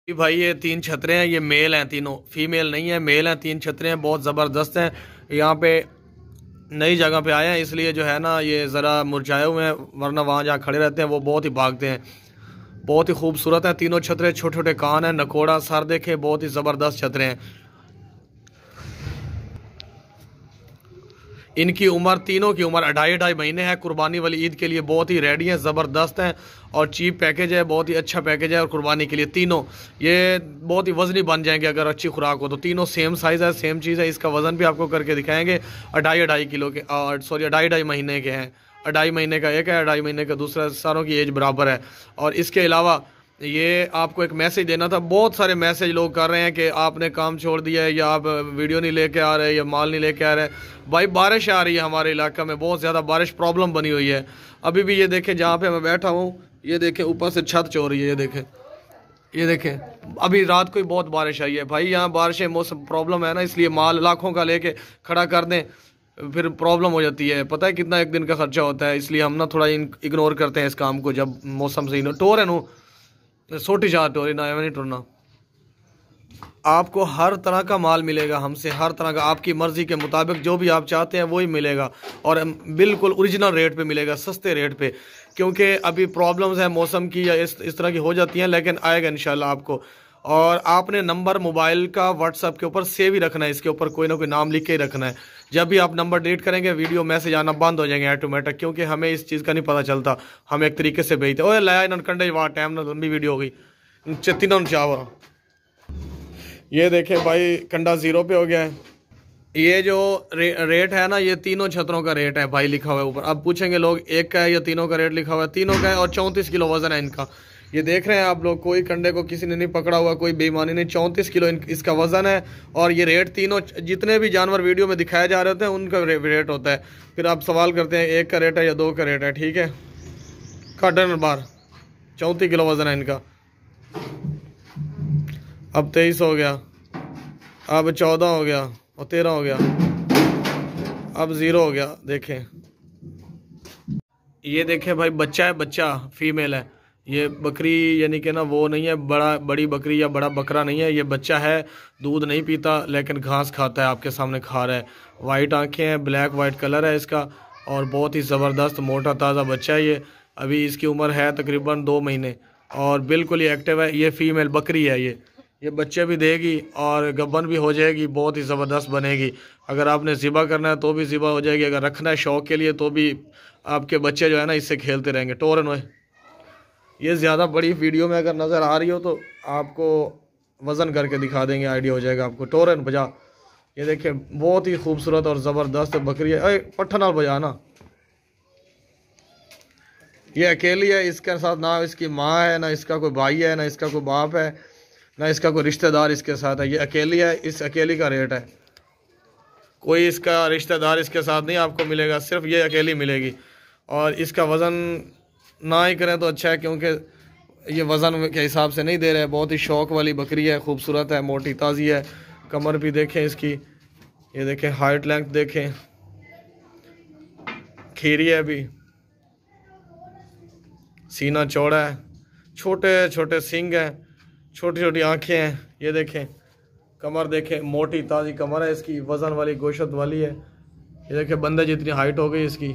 जी भाई ये 3 छतरे हैं, ये मेल हैं तीनों, फीमेल नहीं है, मेल हैं। 3 छतरे हैं, बहुत ज़बरदस्त हैं। यहाँ पे नई जगह पे आए हैं इसलिए जो है ना ये ज़रा मुरझाए हुए हैं, वरना वहाँ जहाँ खड़े रहते हैं वो बहुत ही भागते हैं। बहुत ही खूबसूरत हैं तीनों छतरे, छोटे छोटे कान हैं, नकोड़ा सर देखे, बहुत ही ज़बरदस्त छतरे हैं। इनकी उम्र, तीनों की उम्र 2.5 महीने है। कुर्बानी वाली ईद के लिए बहुत ही रेडी हैं, ज़बरदस्त हैं और चीप पैकेज है, बहुत ही अच्छा पैकेज है। और कुर्बानी के लिए तीनों ये बहुत ही वजनी बन जाएंगे अगर अच्छी खुराक हो तो। तीनों सेम साइज़ है, सेम चीज़ है। इसका वज़न भी आपको करके दिखाएंगे। 2.5 किलो के, सॉरी 2.5 महीने के हैं। 2.5 महीने का एक है, 2.5 महीने का दूसरा, सारों की एज बराबर है। और इसके अलावा ये आपको एक मैसेज देना था। बहुत सारे मैसेज लोग कर रहे हैं कि आपने काम छोड़ दिया है, या आप वीडियो नहीं लेके आ रहे, या माल नहीं लेके आ रहे। भाई बारिश आ रही है हमारे इलाका में, बहुत ज़्यादा बारिश प्रॉब्लम बनी हुई है। अभी भी ये देखें जहाँ पे मैं बैठा हूँ, ये देखें ऊपर से छत चो रही है। ये देखें अभी रात को ही बहुत बारिश आई है। भाई यहाँ बारिशें मौसम प्रॉब्लम है ना, इसलिए माल लाखों का लेके खड़ा कर दें फिर प्रॉब्लम हो जाती है। पता है कितना एक दिन का खर्चा होता है, इसलिए हम ना थोड़ा इग्नोर करते हैं इस काम को। जब मौसम सही टोर है नो छोटी चार टोरी ना नहीं टुरना। आपको हर तरह का माल मिलेगा हमसे, हर तरह का, आपकी मर्ज़ी के मुताबिक जो भी आप चाहते हैं वही मिलेगा। और बिल्कुल ओरिजिनल रेट पे मिलेगा, सस्ते रेट पे। क्योंकि अभी प्रॉब्लम्स हैं मौसम की या इस तरह की हो जाती हैं, लेकिन आएगा इंशाल्लाह आपको। और आपने नंबर मोबाइल का व्हाट्सएप के ऊपर सेव ही रखना है, इसके ऊपर कोई ना कोई नाम लिख के ही रखना है। जब भी आप नंबर डिलीट करेंगे वीडियो मैसेज आना बंद हो जाएंगे ऑटोमेटिक, क्योंकि हमें इस चीज़ का नहीं पता चलता। हम एक तरीके से भेजते ओए लाया इन्होंने कंडे वाह टाइम ना, लंबी वीडियो हो गई तीनों चावर। ये देखें भाई कंडा 0 पे हो गया है। ये जो रेट है ना, ये तीनों छतरों का रेट है भाई, लिखा हुआ है ऊपर। अब पूछेंगे लोग एक का है या तीनों का रेट लिखा हुआ है? तीनों का है और 34 किलो वजन है इनका। ये देख रहे हैं आप लोग, कोई कंडे को किसी ने नहीं पकड़ा हुआ, कोई बेईमानी नहीं। 34 किलो इसका वजन है। और ये रेट तीनों जितने भी जानवर वीडियो में दिखाए जा रहे होते हैं उनका रेट होता है। फिर आप सवाल करते हैं एक का रेट है या 2 का रेट है। ठीक है, काटन बार 34 किलो वजन है इनका। अब 23 हो गया, अब 14 हो गया और 13 हो गया, अब 0 हो गया। देखें ये देखें भाई, बच्चा है, बच्चा फीमेल है। ये बकरी यानी कि ना वो नहीं है, बड़ी बकरी या बड़ा बकरा नहीं है। ये बच्चा है, दूध नहीं पीता लेकिन घास खाता है, आपके सामने खा रहा है। वाइट आंखें हैं, ब्लैक वाइट कलर है इसका, और बहुत ही ज़बरदस्त मोटा ताज़ा बच्चा है ये। अभी इसकी उम्र है तकरीबन 2 महीने और बिल्कुल ही एक्टिव है। ये फीमेल बकरी है। ये बच्चे भी देगी और गब्बन भी हो जाएगी, बहुत ही ज़बरदस्त बनेगी। अगर आपने ज़िबा करना है तो भी ज़िबा हो जाएगी, अगर रखना है शौक़ के लिए तो भी आपके बच्चे जो है ना इससे खेलते रहेंगे। टोरन है ये। ज़्यादा बड़ी वीडियो में अगर नज़र आ रही हो तो आपको वज़न करके दिखा देंगे, आइडिया हो जाएगा आपको। टोरन बजा, ये देखिए बहुत ही खूबसूरत और ज़बरदस्त बकरी है। अरे पट्ठा बजा ना, ये अकेली है, इसके साथ ना इसकी माँ है, ना इसका कोई भाई है, ना इसका कोई बाप है, ना इसका कोई रिश्तेदार इसके साथ है। ये अकेली है, इस अकेली का रेट है। कोई इसका रिश्तेदार इसके साथ नहीं आपको मिलेगा, सिर्फ ये अकेली मिलेगी। और इसका वज़न ना ही करें तो अच्छा है, क्योंकि ये वज़न के हिसाब से नहीं दे रहे। बहुत ही शौक़ वाली बकरी है, खूबसूरत है, मोटी ताज़ी है। कमर भी देखें इसकी, ये देखें हाइट लेंथ देखें, खीरी है अभी, सीना चौड़ा है, छोटे छोटे सींग हैं, छोटी छोटी आंखें हैं। ये देखें कमर देखें, मोटी ताज़ी कमर है इसकी, वज़न वाली गोश्त वाली है। ये देखें बंदे जितनी हाइट हो गई इसकी।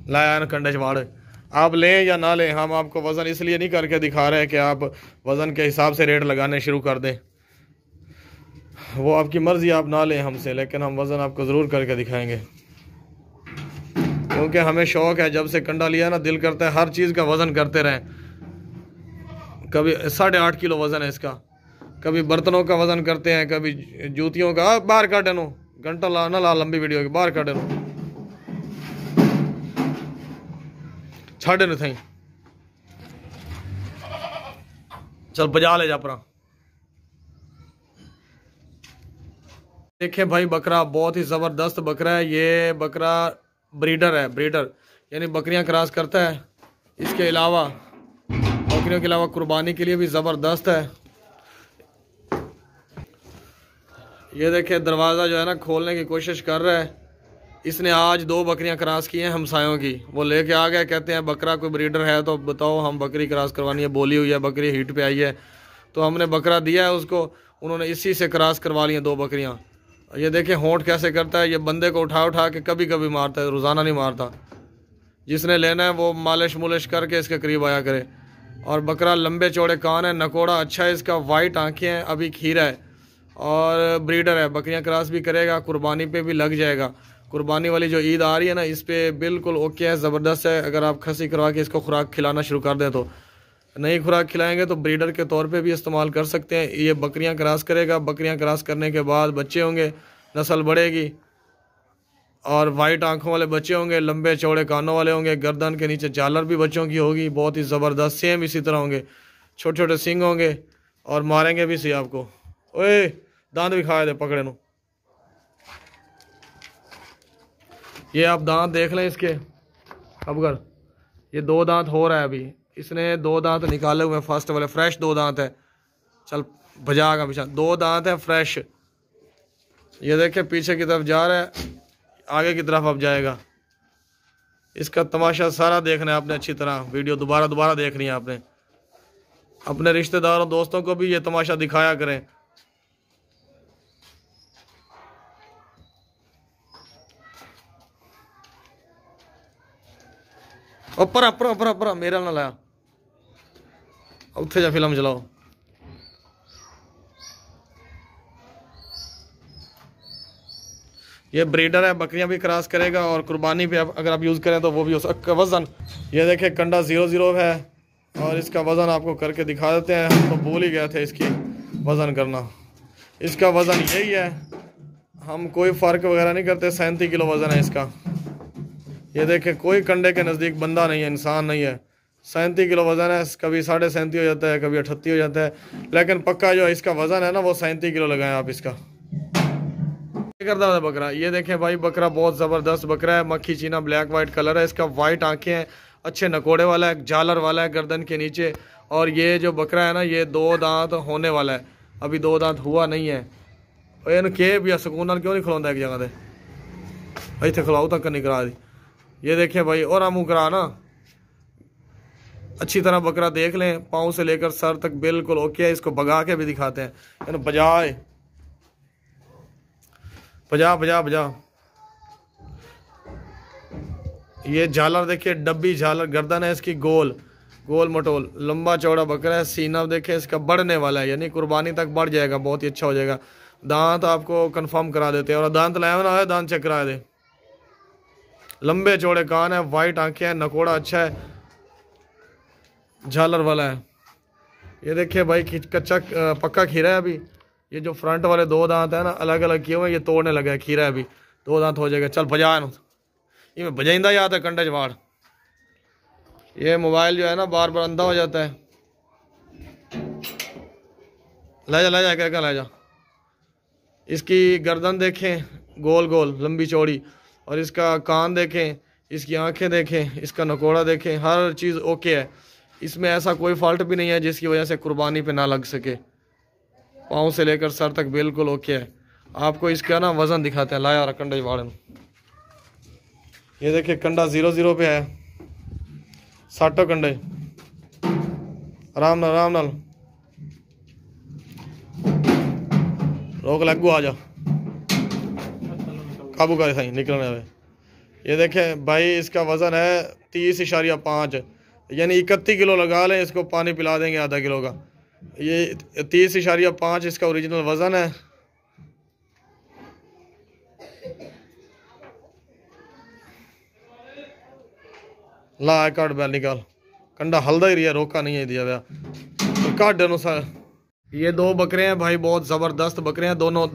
लाया ना कंडे चवाड़, आप लें या ना लें, हम आपको वज़न इसलिए नहीं करके दिखा रहे कि आप वज़न के हिसाब से रेट लगाने शुरू कर दें। वो आपकी मर्ज़ी, आप ना लें हमसे, लेकिन हम वज़न आपको ज़रूर करके दिखाएंगे, क्योंकि हमें शौक़ है। जब से कंडा लिया ना दिल करता है हर चीज़ का वज़न करते रहें। कभी 8.5 किलो वज़न है इसका, कभी बर्तनों का वज़न करते हैं, कभी जूतियों का। बाहर काटे नो घंटा ला ना ला, लंबी वीडियो की बाहर काटे नो छाड़े न थी, चल बजा ले जा परा। देखें भाई बकरा बहुत ही ज़बरदस्त बकरा है। ये बकरा ब्रीडर है, ब्रीडर यानी बकरियां क्रॉस करता है। इसके अलावा बकरियों के अलावा कुर्बानी के लिए भी ज़बरदस्त है। ये देखें दरवाज़ा जो है ना खोलने की कोशिश कर रहा है, इसने आज 2 बकरियां क्रॉस की हैं हमसायों की। वो लेके आ गए, कहते हैं बकरा कोई ब्रीडर है तो बताओ, हम बकरी क्रॉस करवानी है, बोली हुई है बकरी हीट पे आई है। तो हमने बकरा दिया है उसको, उन्होंने इसी से क्रॉस करवा ली हैं 2 बकरियां। ये देखिए होंठ कैसे करता है, ये बंदे को उठा उठा के कभी कभी मारता है, रोज़ाना नहीं मारता। जिसने लेना है वो मालिश मुलिश करके इसके करीब आया करे। और बकरा लंबे चौड़े कान है, नकोड़ा अच्छा है इसका, वाइट आंखें हैं, अभी खीरा है और ब्रीडर है। बकरियां क्रॉस भी करेगा, कुर्बानी पे भी लग जाएगा। कुर्बानी वाली जो ईद आ रही है ना, इस पे बिल्कुल ओके है, ज़बरदस्त है। अगर आप खसी करवा के इसको खुराक खिलाना शुरू कर दें तो, नई खुराक खिलाएंगे तो ब्रीडर के तौर पे भी इस्तेमाल कर सकते हैं। ये बकरियां क्रॉस करेगा, बकरियां क्रॉस करने के बाद बच्चे होंगे, नस्ल बढ़ेगी और वाइट आंखों वाले बच्चे होंगे, लंबे चौड़े कानों वाले होंगे, गर्दन के नीचे झालर भी बच्चों की होगी, बहुत ही ज़बरदस्त। सेम इसी तरह होंगे, छोटे छोटे सींग होंगे और मारेंगे भी सी आपको। ओए दांत भी खाए दे पकड़े नो। ये आप दांत देख लें इसके। अब अगर ये 2 दांत हो रहा है, अभी इसने 2 दांत निकाले हुए हैं, फर्स्ट वाले फ्रेश 2 दांत है। चल भजागा पीछा, 2 दांत है फ्रेश। ये देखे पीछे की तरफ जा रहा है, आगे की तरफ अब जाएगा। इसका तमाशा सारा देखना है आपने अच्छी तरह, वीडियो दोबारा दोबारा देखनी है आपने। अपने रिश्तेदारों दोस्तों को भी ये तमाशा दिखाया करें। ऊपर ऊपर ऊपर ऊपर मेरे ना लाया, उत्थे जा फिल्म चलाओ। ये ब्रीडर है, बकरियां भी क्रॉस करेगा और कुर्बानी पे अगर आप यूज़ करें तो वो भी हो सकता। वज़न ये देखें, कंडा 00 है और इसका वज़न आपको करके दिखा देते हैं। हम तो भूल ही गए थे इसकी वज़न करना। इसका वज़न यही है, हम कोई फ़र्क वगैरह नहीं करते। 37 किलो वज़न है इसका। ये देखें कोई कंडे के नज़दीक बंदा नहीं है, इंसान नहीं है। 37 किलो वज़न है। कभी 37.5 हो जाता है, कभी 38 हो जाता है, लेकिन पक्का जो इसका वज़न है ना वो 37 किलो लगाएं आप इसका। करता है बकरा। ये देखें भाई, बकरा बहुत ज़बरदस्त बकरा है, मक्खी चीना ब्लैक वाइट कलर है इसका, वाइट आंखें हैं, अच्छे नकोड़े वाला है, झालर वाला है गर्दन के नीचे। और ये जो बकरा है ना, ये 2 दांत होने वाला है, अभी 2 दांत हुआ नहीं है। इन के भी सुकून क्यों नहीं खिलौंदा एक जगह से, इतने खिलाओ तक नहीं करा दी। ये देखें भाई, और हम करा ना अच्छी तरह बकरा देख लें, पाँव से लेकर सर तक बिल्कुल ओके है। इसको भगा के भी दिखाते हैं, बजाए बजा बजा बजा। ये झालर देखिए, डब्बी झालर, गर्दन है इसकी गोल गोल मटोल, लंबा चौड़ा बकरा है। सीना देखे इसका बढ़ने वाला है, यानी कुर्बानी तक बढ़ जाएगा, बहुत ही अच्छा हो जाएगा। दांत आपको कंफर्म करा देते हैं, और दांत लाया ना है, दांत चेक करा दे। लंबे चौड़े कान है, वाइट आंखें हैं, नकोड़ा अच्छा है, झालर वाला है। ये देखिए भाई, कच्चा पक्का खीरा है अभी। ये जो फ्रंट वाले 2 दांत है ना, अलग अलग किए हुए, ये तोड़ने लगा है। खीरा है अभी, 2 दांत हो जाएगा। चल बजा ना, ये बजाइंदा याद है कंडे जवाड़। ये मोबाइल जो है ना बार बार अंधा हो जाता है। ले जा क्या ले जा। इसकी गर्दन देखें, गोल गोल लंबी चौड़ी, और इसका कान देखें, इसकी आंखें देखें, इसका नकोड़ा देखें, हर चीज़ ओके है। इसमें ऐसा कोई फॉल्ट भी नहीं है जिसकी वजह से कुर्बानी पे ना लग सके। पाँव से लेकर सर तक बिल्कुल ओके है। आपको इसका ना वज़न दिखाते हैं, लाया रहा कंडे वाड़े में। ये देखिए कंडा 00 पे है, 60 कंडे। आराम नाल रोक लगू, आ जा काबू कर सही निकलने में। ये देखें भाई, इसका वज़न है 30.5, यानी 31 किलो लगा लें। इसको पानी पिला देंगे आधा किलो का। ये 30.5 इसका ओरिजिनल वज़न है। ला काट बैल निकाल, कंडा हल्दा ही रहा, रोका नहीं है दिया गया तो काट अनुसार। ये 2 बकरे हैं भाई, बहुत ज़बरदस्त बकरे हैं। दोनों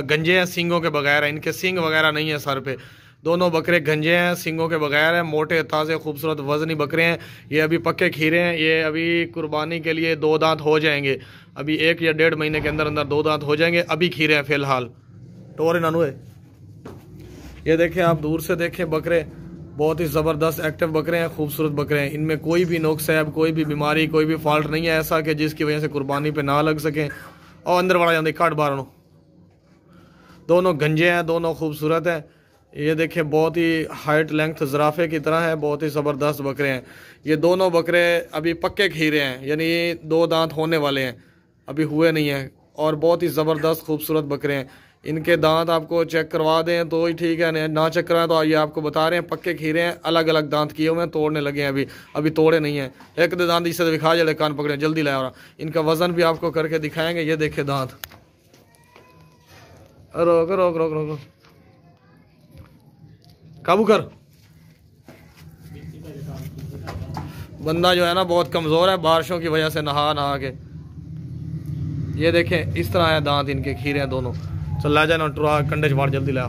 गंजे हैं, सींगों के बगैर है। इनके सींग वगैरह नहीं है सर पे। दोनों बकरे गंजे हैं, सींगों के बगैर हैं, मोटे ताज़े खूबसूरत वज़नी बकरे हैं। ये अभी पक्के खीरे हैं। ये अभी कुर्बानी के लिए 2 दांत हो जाएंगे। अभी 1 या 1.5 महीने के अंदर अंदर 2 दांत हो जाएंगे। अभी खीरे हैं फ़िलहाल। टोरे नानू है। ये देखें, आप दूर से देखें, बकरे बहुत ही ज़बरदस्त एक्टिव बकरे हैं, खूबसूरत बकरे हैं। इनमें कोई भी नुक्स है, कोई भी बीमारी, कोई भी फॉल्ट नहीं है ऐसा कि जिसकी वजह से कुर्बानी पे ना लग सकें। और अंदर वाला जाते काट बार दोनों गंजे हैं, दोनों खूबसूरत हैं। ये देखिए बहुत ही हाइट लेंथ ज़राफ़े की तरह है, बहुत ही ज़बरदस्त बकरे हैं। ये दोनों बकरे अभी पक्के खीरे हैं, यानी 2 दांत होने वाले हैं, अभी हुए नहीं हैं, और बहुत ही ज़बरदस्त खूबसूरत बकरे हैं। इनके दांत आपको चेक करवा दें तो ही ठीक है, ना चेक कराएं तो ये आपको बता रहे हैं पक्के खीरे हैं, अलग अलग दांत किए हुए हैं, तोड़ने लगे हैं, अभी तोड़े नहीं हैं। एक दो दांत इसे दिखा जले, कान पकड़े जल्दी लाया। और इनका वज़न भी आपको करके दिखाएंगे। ये देखे दांत, रोक रोक रोक रोक, काबू कर। बंदा जो है ना बहुत कमज़ोर है, बारिशों की वजह से नहा के। ये देखें इस तरह है दांत इनके, खीरे हैं दोनों। चल ला जाना टुरा कंडे चवाड़ जल्दी ला।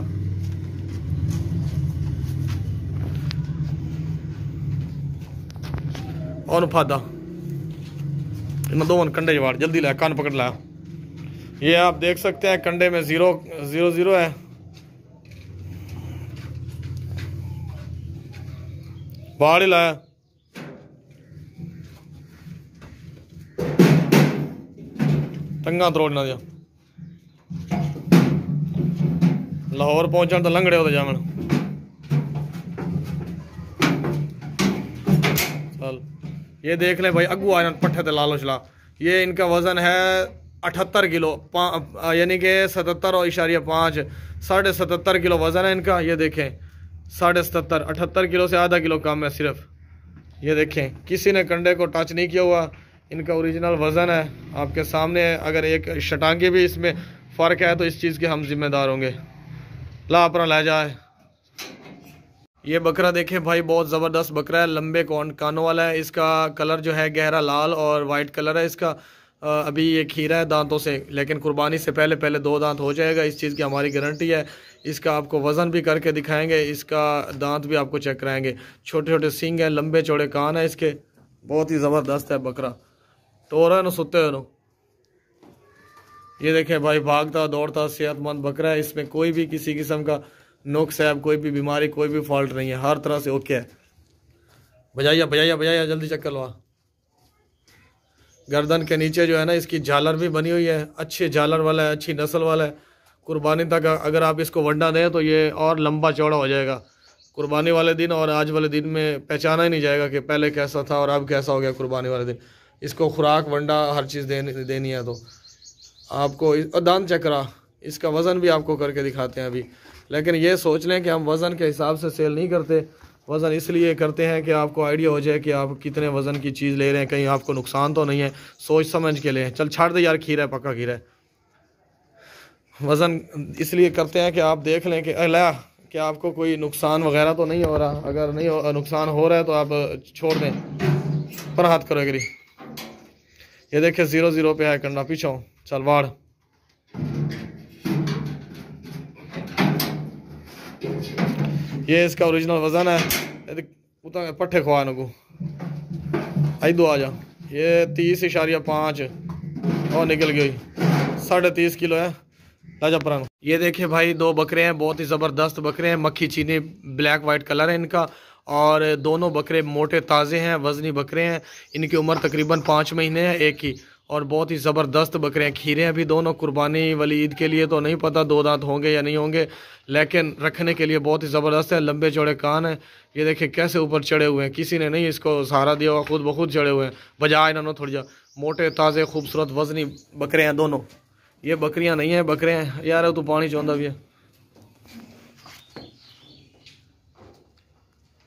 और फादा इन दो कंडे चवाड़ जल्दी ला, कान पकड़ ला। ये आप देख सकते हैं कंडे में 0-0-0 है। बाढ़ लाया, टंगा तरोड़ना दिया। लाहौर पहुंचने तो लंगड़े होते जावन। चल ये देख ले भाई, अगू आए पट्ठे ते लालो चला। ये इनका वजन है 78 किलो, यानी कि 77.5, 77.5 किलो वजन है इनका। ये देखें 77.5, 78 किलो से आधा किलो कम है सिर्फ। ये देखें किसी ने कंडे को टच नहीं किया हुआ, इनका ओरिजिनल वज़न है आपके सामने है। अगर एक शटांगे भी इसमें फ़र्क है तो इस चीज़ के हम जिम्मेदार होंगे। ला अपना ले जाए। ये बकरा देखें भाई, बहुत ज़बरदस्त बकरा है, लंबे कानों वाला है। इसका कलर जो है गहरा लाल और वाइट कलर है इसका। अभी ये खीरा है दांतों से, लेकिन कुर्बानी से पहले 2 दांत हो जाएगा, इस चीज़ की हमारी गारंटी है। इसका आपको वज़न भी करके दिखाएंगे, इसका दांत भी आपको चेक कराएंगे। छोटे छोटे सींग हैं, लंबे चौड़े कान है इसके, बहुत ही ज़बरदस्त है बकरा। तो रहा ना सुते हो। ये देखें भाई, भागता दौड़ता सेहतमंद बकरा है, इसमें कोई भी किसी किस्म का नुक्स है, कोई भी बीमारी, कोई भी फॉल्ट नहीं है, हर तरह से ओके है। बजाइया जल्दी चक्कर लवा। गर्दन के नीचे जो है ना इसकी झालर भी बनी हुई है, अच्छी झालर वाला है, अच्छी नस्ल वाला है। कुर्बानी तक अगर आप इसको वंडा दें तो ये और लंबा चौड़ा हो जाएगा। कुर्बानी वाले दिन और आज वाले दिन में पहचाना ही नहीं जाएगा कि पहले कैसा था और अब कैसा हो गया कुर्बानी वाले दिन। इसको खुराक वंडा हर चीज़ देनी है। तो आपको दांत चेक करा, इसका वज़न भी आपको करके दिखाते हैं अभी। लेकिन ये सोच लें कि हम वज़न के हिसाब से सेल नहीं करते, वज़न इसलिए करते हैं कि आपको आइडिया हो जाए कि आप कितने वज़न की चीज़ ले रहे हैं, कहीं आपको नुकसान तो नहीं है, सोच समझ के लें। चल छाड़ दे यार, खीरा है, पक्का खीरा है। वज़न इसलिए करते हैं कि आप देख लें कि अला कि आपको कोई नुकसान वगैरह तो नहीं हो रहा। अगर नहीं नुकसान हो रहा है तो आप छोड़ दें, पर हाथ करो गिरी। ये देखिए 0-0 पे है कंडा, पीछे चल वाड़। ये इसका ओरिजिनल वज़न है, पट्ठे खुआ नको आई दो आ जा। ये 30.5 और निकल गई, 30.5 किलो है। राजा पुराना ये देखे भाई, 2 बकरे हैं, बहुत ही ज़बरदस्त बकरे हैं, मक्खी चीनी ब्लैक वाइट कलर है इनका। और दोनों बकरे मोटे ताज़े हैं, वज़नी बकरे हैं। इनकी उम्र तकरीबन 5 महीने है एक ही, और बहुत ही ज़बरदस्त बकरे हैं। खीरे हैं अभी दोनों, कुर्बानी वाली ईद के लिए तो नहीं पता 2 दांत होंगे या नहीं होंगे, लेकिन रखने के लिए बहुत ही ज़बरदस्त है। लंबे चौड़े कान हैं। ये देखिए कैसे ऊपर चढ़े हुए हैं, किसी ने नहीं इसको सहारा दिया हुआ, खुद ब खुद चढ़े हुए हैं। बजा इन्होंने थोड़ी जा, मोटे ताज़े खूबसूरत वज़नी बकरे हैं दोनों। ये बकरियां नहीं है, बकरे हैं यार। तू पानी चाहता भी है।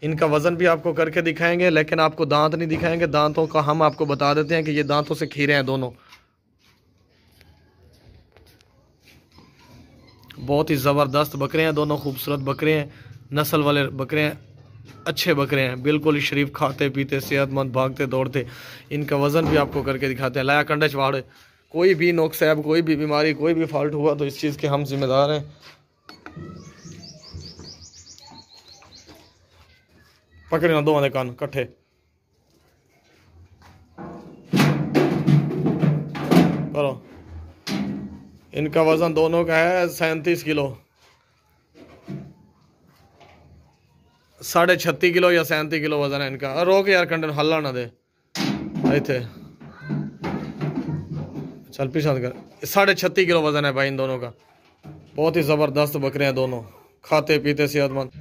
इनका वज़न भी आपको करके दिखाएंगे, लेकिन आपको दांत नहीं दिखाएंगे। दांतों का हम आपको बता देते हैं कि ये दांतों से खीरे हैं दोनों। बहुत ही ज़बरदस्त बकरे हैं दोनों, खूबसूरत बकरे हैं, नस्ल वाले बकरे हैं, अच्छे बकरे हैं, बिल्कुल ही शरीफ, खाते पीते सेहतमंद, भागते दौड़ते। इनका वज़न भी आपको करके दिखाते हैं। लाया कंडे चवाड़े, कोई भी नुक्स है, कोई भी बीमारी, कोई भी फॉल्ट हुआ तो इस चीज़ के हम जिम्मेदार हैं। पकड़े ना दो कान कट्ठे करो। इनका वज़न दोनों का है 37 किलो, 36.5 किलो या 37 किलो वज़न है इनका। रोक यार कंडे हल्ला ना दे, थे चल पीछा कर। 36.5 किलो वज़न है भाई इन दोनों का। बहुत ही ज़बरदस्त बकरे हैं दोनों। खाते पीते सेहतमंद।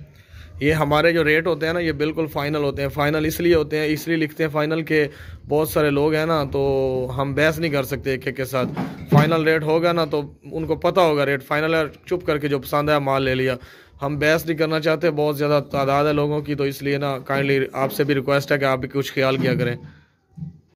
ये हमारे जो रेट होते हैं ना, ये बिल्कुल फ़ाइनल होते हैं। फ़ाइनल इसलिए होते हैं, इसलिए लिखते हैं फ़ाइनल के बहुत सारे लोग हैं ना, तो हम बहस नहीं कर सकते एक एक के साथ। फ़ाइनल रेट होगा ना तो उनको पता होगा रेट फ़ाइनल है, चुप करके जो पसंद है माल ले लिया। हम बहस नहीं करना चाहते, बहुत ज़्यादा तादाद है लोगों की, तो इसलिए ना काइंडली आपसे भी रिक्वेस्ट है कि आप भी कुछ ख्याल किया करें।